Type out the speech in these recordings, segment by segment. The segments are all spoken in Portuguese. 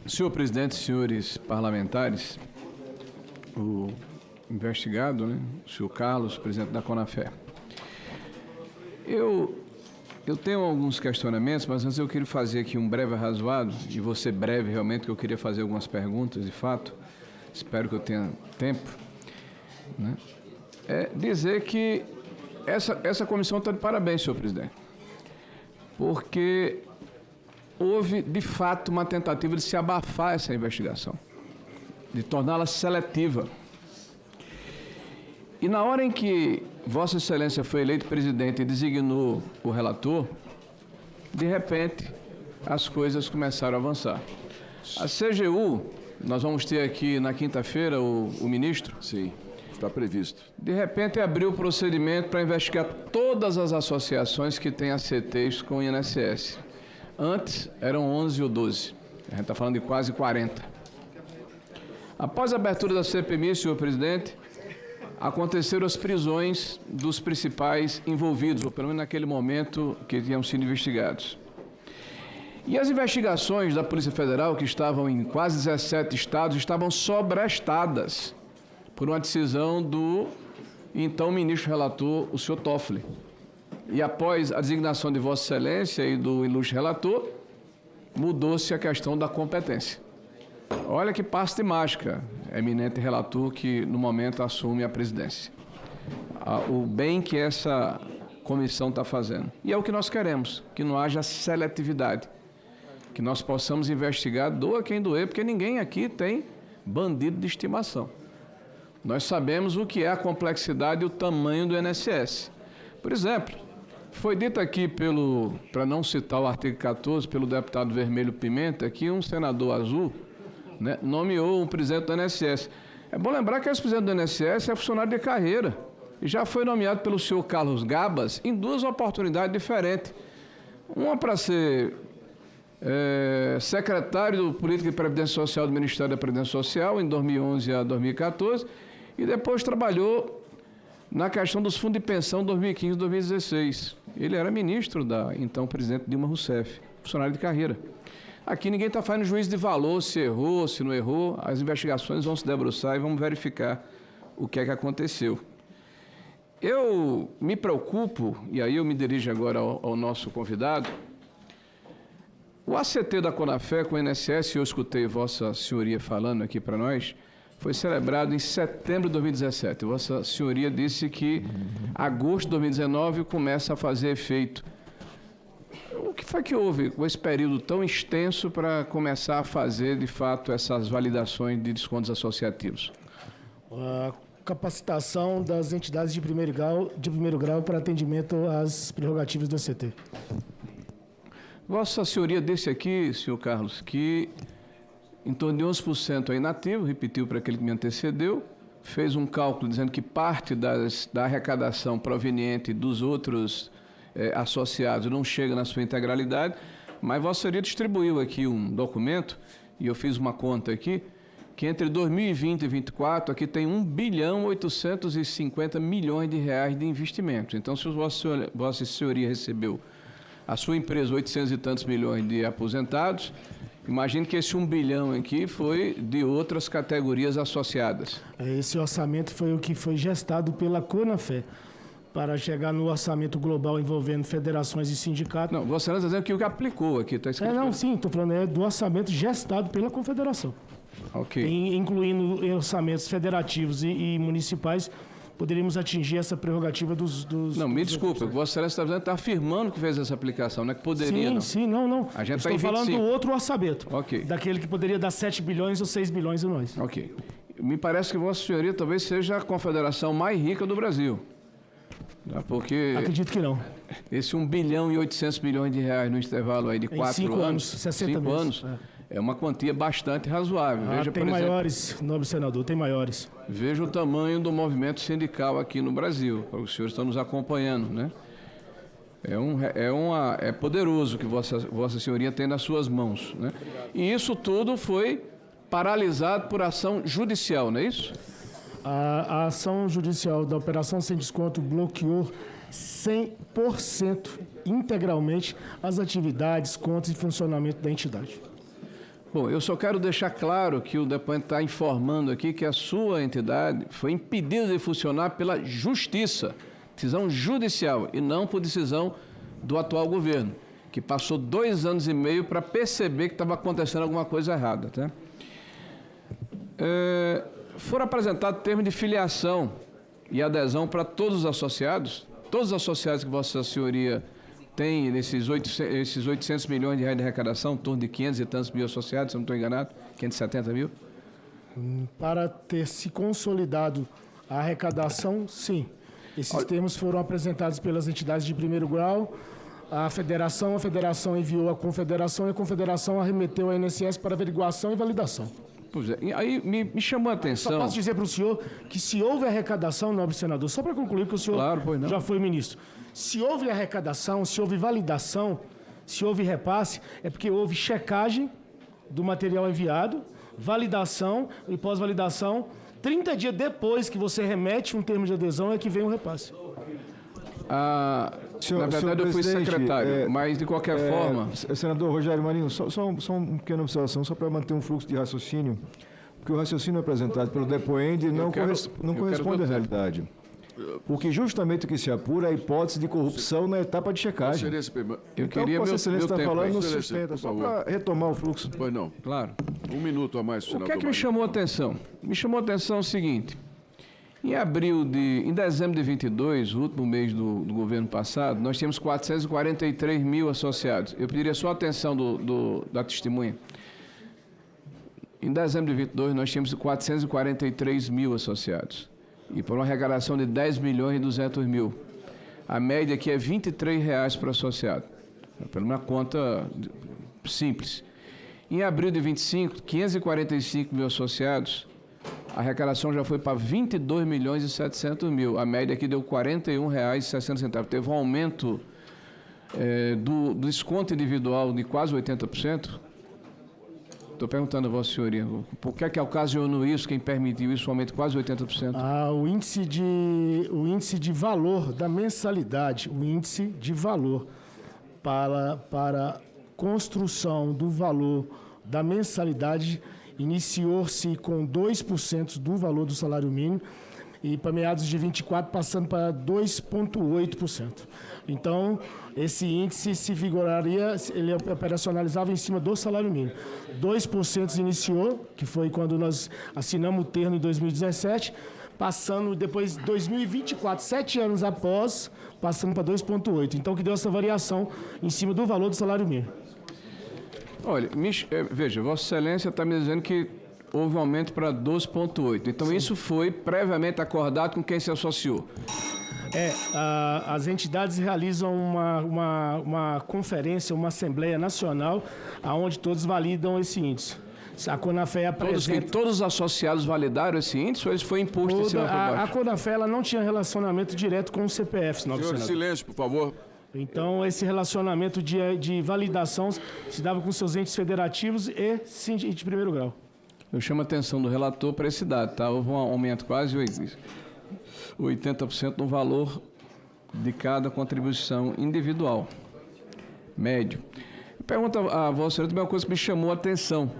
Senhor presidente, senhores parlamentares, o investigado, né, o senhor Carlos, presidente da CONAFE. Eu tenho alguns questionamentos, mas antes eu queria fazer aqui um breve arrazoado, e vou ser breve realmente, que eu queria fazer algumas perguntas, de fato, espero que eu tenha tempo, né? Dizer que essa comissão está de parabéns, senhor presidente, porque houve, de fato, uma tentativa de se abafar essa investigação, de torná-la seletiva. E na hora em que Vossa Excelência foi eleito presidente e designou o relator, de repente, as coisas começaram a avançar. A CGU, nós vamos ter aqui na quinta-feira o ministro. Sim, está previsto. De repente, abriu o procedimento para investigar todas as associações que têm ACTs com o INSS. Antes, eram 11 ou 12. A gente está falando de quase 40. Após a abertura da CPMI, senhor presidente, aconteceram as prisões dos principais envolvidos, ou pelo menos naquele momento que tinham sido investigados. E as investigações da Polícia Federal, que estavam em quase 17 estados, estavam sobrestadas por uma decisão do então ministro relator, o senhor Toffoli. E após a designação de Vossa Excelência e do ilustre relator, mudou-se a questão da competência. Olha que passe de mágica, eminente relator que no momento assume a presidência. O bem que essa comissão está fazendo. E é o que nós queremos, que não haja seletividade, que nós possamos investigar, doa quem doer, porque ninguém aqui tem bandido de estimação. Nós sabemos o que é a complexidade e o tamanho do INSS. Por exemplo, foi dito aqui para não citar o artigo 14, pelo deputado Vermelho Pimenta, que um senador azul, né, nomeou um presidente do INSS. É bom lembrar que esse presidente do INSS é funcionário de carreira e já foi nomeado pelo senhor Carlos Gabas em duas oportunidades diferentes. Uma para ser secretário do Política e Previdência Social do Ministério da Previdência Social, em 2011 a 2014, e depois trabalhou na questão dos fundos de pensão 2015 e 2016. Ele era ministro da então presidente Dilma Rousseff, funcionário de carreira. Aqui ninguém está fazendo juízo de valor, se errou, se não errou. As investigações vão se debruçar e vamos verificar o que é que aconteceu. Eu me preocupo, e aí eu me dirijo agora ao nosso convidado. O ACT da CONAFE com o INSS, eu escutei Vossa Senhoria falando aqui para nós, foi celebrado em setembro de 2017. Vossa Senhoria disse que agosto de 2019 começa a fazer efeito. O que foi que houve com esse período tão extenso para começar a fazer, de fato, essas validações de descontos associativos? A capacitação das entidades de primeiro grau para atendimento às prerrogativas do ACT. Vossa Senhoria disse aqui, senhor Carlos, que em torno de 11% é inativo, repetiu para aquele que me antecedeu, fez um cálculo dizendo que parte da arrecadação proveniente dos outros associados não chega na sua integralidade, mas Vossa Senhoria distribuiu aqui um documento, e eu fiz uma conta aqui, que entre 2020 e 2024, aqui tem 1 bilhão 850 milhões de reais de investimento. Então, se Vossa Senhoria recebeu a sua empresa 800 e tantos milhões de aposentados, imagine que esse 1 bilhão aqui foi de outras categorias associadas. Esse orçamento foi o que foi gestado pela CONAFE para chegar no orçamento global envolvendo federações e sindicatos. Não, você está dizendo que o que aplicou aqui, está escrito. Não, sim, estou falando do orçamento gestado pela Confederação. Ok. Incluindo orçamentos federativos e municipais, poderíamos atingir essa prerrogativa dos... Não, me desculpa, Vossa Excelência está afirmando que fez essa aplicação, não é que poderia, não. Sim, não. A gente estou falando do outro orçamento, ok, daquele que poderia dar 7 bilhões ou 6 bilhões anuais. Ok. Me parece que Vossa Senhoria talvez seja a confederação mais rica do Brasil. Porque acredito que não. Esse 1 bilhão e 800 milhões de reais no intervalo aí de 4 anos... 5 anos, 60 meses. 5 anos, é uma quantia bastante razoável. Veja, tem maiores, nobre senador, tem maiores. Veja o tamanho do movimento sindical aqui no Brasil, para os senhores estão nos acompanhando, né? É poderoso que Vossa Senhoria tem nas suas mãos, né? E isso tudo foi paralisado por ação judicial, não é isso? A ação judicial da Operação Sem Desconto bloqueou 100% integralmente as atividades, contas e funcionamento da entidade. Bom, eu só quero deixar claro que o depoente está informando aqui que a sua entidade foi impedida de funcionar pela justiça, decisão judicial, e não por decisão do atual governo, que passou 2 anos e meio para perceber que estava acontecendo alguma coisa errada. Tá? Foram apresentados termos de filiação e adesão para todos os associados que Vossa Senhoria tem nesses 800 milhões de reais de arrecadação, em torno de 500 e tantos mil associados, se eu não estou enganado, 570 mil? Para ter se consolidado a arrecadação, sim. Esses termos foram apresentados pelas entidades de primeiro grau, a federação enviou à confederação e a confederação arremeteu à INSS para averiguação e validação. Pois é, e aí me chamou a atenção... Só posso dizer para o senhor que se houve arrecadação, nobre senador, só para concluir que o senhor já foi ministro, se houve arrecadação, se houve validação, se houve repasse, é porque houve checagem do material enviado, validação e pós-validação, 30 dias depois que você remete um termo de adesão é que vem o repasse. Na verdade, eu fui secretário, mas de qualquer forma... Senador Rogério Marinho, só uma pequena observação, só para manter um fluxo de raciocínio, porque o raciocínio apresentado pelo depoente não corresponde à realidade. Porque justamente o que se apura é a hipótese de corrupção na etapa de checagem. Eu queria Vossa Excelência está falando, não Excelência, sustenta, por só favor. para retomar o fluxo. Pois não. Claro. 1 minuto a mais, O senador. que é que me chamou a atenção? Me chamou a atenção o seguinte: em dezembro de 22, o último mês do governo passado, nós tínhamos 443 mil associados. Eu pediria só a atenção da testemunha. Em dezembro de 22, nós tínhamos 443 mil associados. E por uma arrecadação de 10 milhões e 200 mil. A média aqui é R$ 23 por associado. Pela uma conta simples. Em abril de 25, 545 mil associados. A arrecadação já foi para 22 milhões e 700 mil. A média aqui deu R$ 41,60. Teve um aumento do desconto individual de quase 80%. Estou perguntando a Vossa Senhoria, por que ocasionou isso, quem permitiu isso, um aumento de quase 80%? O índice de valor da mensalidade, o índice de valor para construção do valor da mensalidade iniciou-se com 2% do valor do salário mínimo e para meados de 24 passando para 2,8%. Então, esse índice se vigoraria, ele operacionalizava em cima do salário mínimo. 2% iniciou, que foi quando nós assinamos o termo em 2017, passando depois 2024, 7 anos após, passando para 2,8%. Então, que deu essa variação em cima do valor do salário mínimo. Olha, veja, Vossa Excelência está me dizendo que houve um aumento para 12,8%. Então, sim, isso foi previamente acordado com quem se associou? As entidades realizam uma conferência, uma assembleia nacional, onde todos validam esse índice. A CONAFE apresenta... Todos os associados validaram esse índice ou isso foi imposto em cima por baixo? A CONAFE ela não tinha relacionamento direto com o CPF, senhor senador. Silêncio, por favor. Então, esse relacionamento de validação se dava com seus entes federativos e de primeiro grau. Eu chamo a atenção do relator para esse dado, tá? Houve um aumento quase 80% no valor de cada contribuição individual, médio. Pergunta a Vossa Senhoria também uma coisa que me chamou a atenção.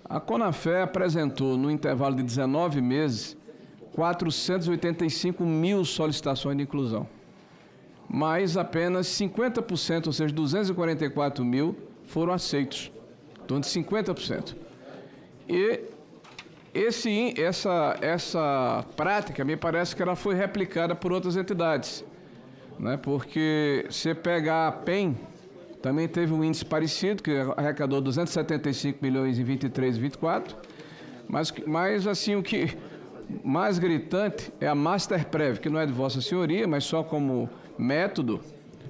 A CONAFE apresentou, no intervalo de 19 meses, 485 mil solicitações de inclusão. Mas apenas 50%, ou seja, 244 mil, foram aceitos. Em torno de 50%. E essa prática, me parece que ela foi replicada por outras entidades. Né? Porque se pegar a PEN, também teve um índice parecido, que arrecadou 275 milhões em 23 e 24. Mas assim, o que mais gritante é a Masterprev, que não é de Vossa Senhoria, mas só como método,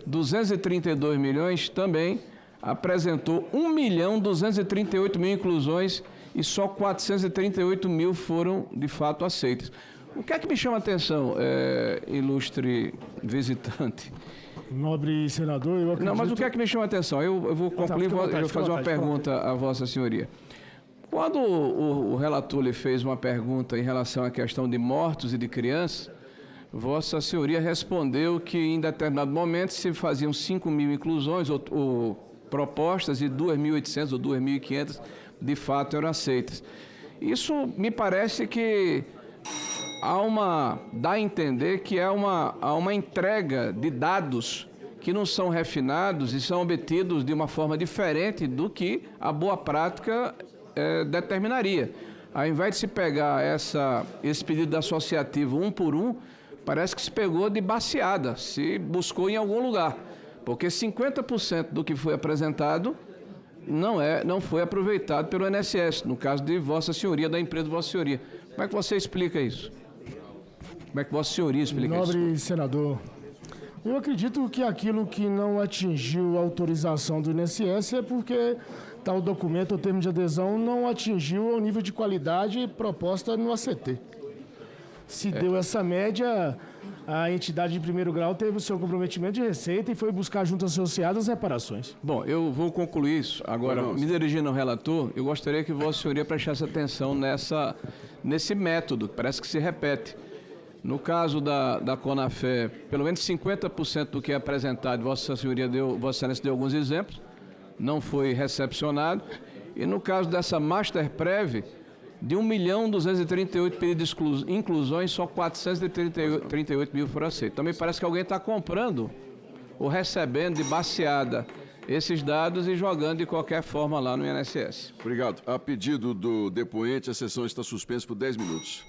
232 milhões também apresentou 1.238.000 inclusões e só 438 mil foram de fato aceitas. O que é que me chama a atenção, ilustre visitante? Nobre senador, eu acredito... Não, mas o que é que me chama a atenção? Eu vou concluir, eu vou fazer uma pergunta a Vossa Senhoria. Quando o relator lhe fez uma pergunta em relação à questão de mortos e de crianças, Vossa Senhoria respondeu que em determinado momento se faziam 5.000 inclusões ou propostas e 2.800 ou 2.500 de fato eram aceitas. Isso me parece que dá a entender que há uma entrega de dados que não são refinados e são obtidos de uma forma diferente do que a boa prática determinaria. Ao invés de se pegar esse pedido associativo um por um, parece que se pegou de baseada, se buscou em algum lugar. Porque 50% do que foi apresentado não foi aproveitado pelo INSS, no caso de Vossa Senhoria, da empresa de Vossa Senhoria. Como é que você explica isso? Como é que Vossa Senhoria explica isso? Nobre senador, eu acredito que aquilo que não atingiu a autorização do INSS é porque tal documento ou termo de adesão não atingiu o nível de qualidade proposta no ACT. Se deu essa média, a entidade de primeiro grau teve o seu comprometimento de receita e foi buscar junto associadas reparações. Bom, eu vou concluir isso. Agora, me dirigindo ao relator, eu gostaria que Vossa Senhoria prestasse atenção nesse método, que parece que se repete. No caso da Conafé, pelo menos 50% do que é apresentado, Vossa Excelência deu alguns exemplos, não foi recepcionado. E no caso dessa Masterprev, de 1.238.000 pedidos de inclusões, só 438 mil foram aceitos. Também parece que alguém está comprando ou recebendo de baseada esses dados e jogando de qualquer forma lá no INSS. Obrigado. A pedido do depoente, a sessão está suspensa por 10 minutos.